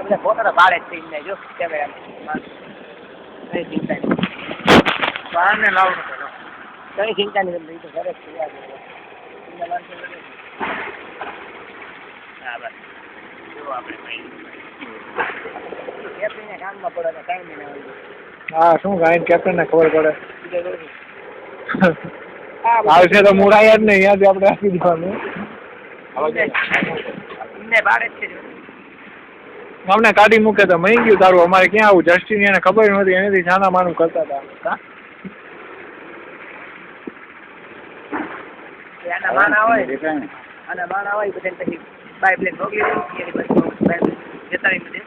બધા ફોટો પાડે જ થઈ જો કેમેરામાં કઈ ચિંતા નહીં બહારને લાવડો કરો કઈ ચિંતા નહીં તમને તો ઘરે જ હા બસ જો આપણે કેપ્ટનને કામમાં પડે તો ટાઈમ નહીં હા શું ગાઈને કેપ્ટનને ખબર પડે આવે આવશે તો મુરાયા જ નહીં યાદ આપણે આપી દેવાનું એમને પાડે જ છે અમને કાઢી મૂકે તો મહી ગયું તારું અમારે ક્યાં આવું જસ્ટિન એને ખબર નહોતી એનેથી છાના માનું કરતા હતા આના માના હોય પછી બાય પ્લેન મોકલી દે પછી જતા રહી બધે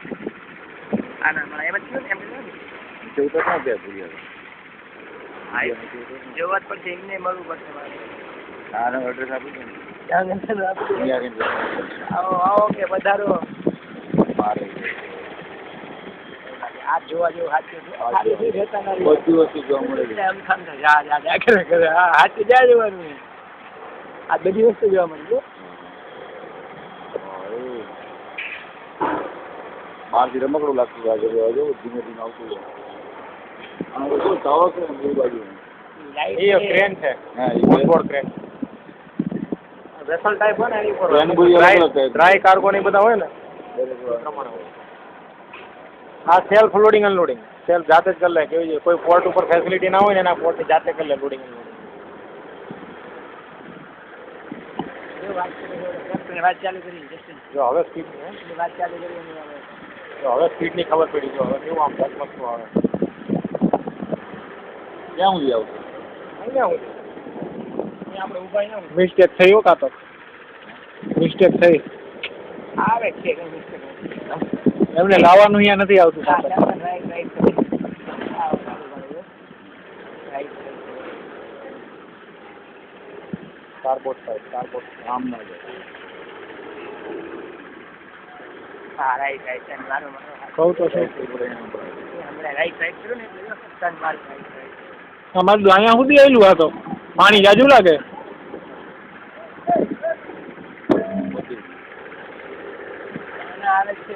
આના માના એમ જ થયું ને એમ જેવું તો ક્યાં ગયા ભૂલ્યા હા જોવા જ પડશે એમને મળવું પડશે મારે આનો એડ્રેસ આપી દો આવો કે વધારો મારે આ જોવા જેવું સાચું બધી વસ્તુ જોવા મળે છે એમ ખાન જા કરે હા સાચું જ્યાં જોવાનું આ બધી વસ્તુ જોવા મળે બહારથી રમકડું લાગતું આજે ધીમે ધીમે આવતું હોય અને બધું ટાવર છે ને બાજુ એ ક્રેન છે હા ઓનબોર્ડ ક્રેન વેસલ ટાઈપ હોય ને એની પર ડ્રાય કાર્ગો ને બધા હોય ને આ સેલ્ફ લોડિંગ અનલોડિંગ સેલ્ફ જાતે જ કરી લે કેવી છે કોઈ પોર્ટ ઉપર ફેસિલિટી ના હોય ને એના પોર્ટની જાતે કરી લે લોડિંગ અનલોડિંગ વાત ચાલુ કરી જો હવે સ્પીડ વાત ચાલુ કરી જો હવે સ્પીડની ખબર પડી જો હવે કેવું આમ મસ્ત આવે ક્યાં સુધી આવતું અહીંયા હું આપણે ઉભા અહીંયા મિસ્ટેક થઈ હો કાં તો મિસ્ટેક થઈ આવે છે એમને લાવવાનું અહીંયા નથી આવતું કાર્બોટ આમ ના જાય હા રાઈટ મારું કહું તો શું રાઈટ કર્યું ને મારું અમારે તો અહીંયા સુધી આવેલું આ તો પાણી જાજુ લાગે આવે છે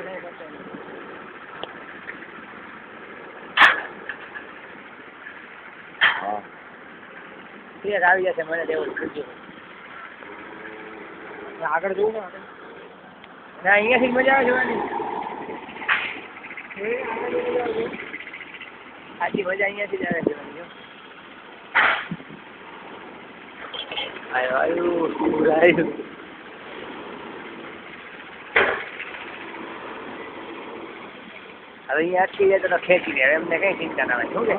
ક્લિયર આવી જશે મને દેવું આગળ જવું ને ના અહીંયાથી મજા આવે જોવાની સાચી મજા અહીંયાથી જ આવે જોવાની આવ્યું હવે અહીંયા અટકી જાય તો ખેંચી લે એમને કઈ ચિંતા ના હોય શું કે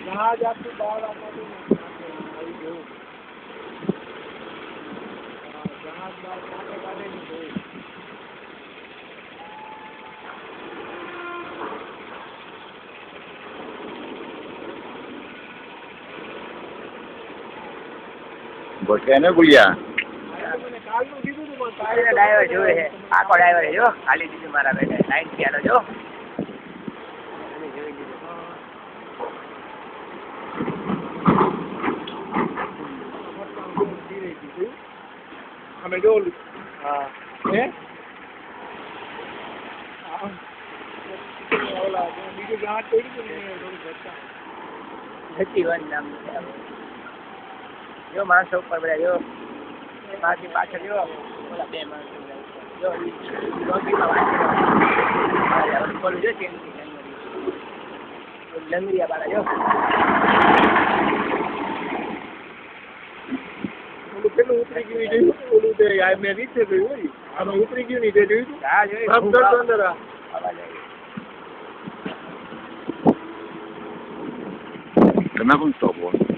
જહાજ આખું બહાર આપવાનું જહાજ બહાર કાઢે નહીં ભટકાઈને ભૂલ્યા ડ્રાઈવર જોવે છે આખો ડ્રાઈવર જો ખાલી દીધું મારા બેટા લાઈન ચાલો જો અમે ડોલ હા હે બીજું જહાજ જતી વન નામ જો માણસો ઉપર બધા જો બાકી પાછળ જો ઓલા બે માણસો જો બોલું જો લંગરિયા બાળા જો કેટલું ઉતરી ગયું જોયું ઓલું તે મેં નીચે જોયું હોય આમાં ઉતરી ગયું નહીં તે જોયું હા જોયું અંદર તમે કોણ સ્ટોપ હોય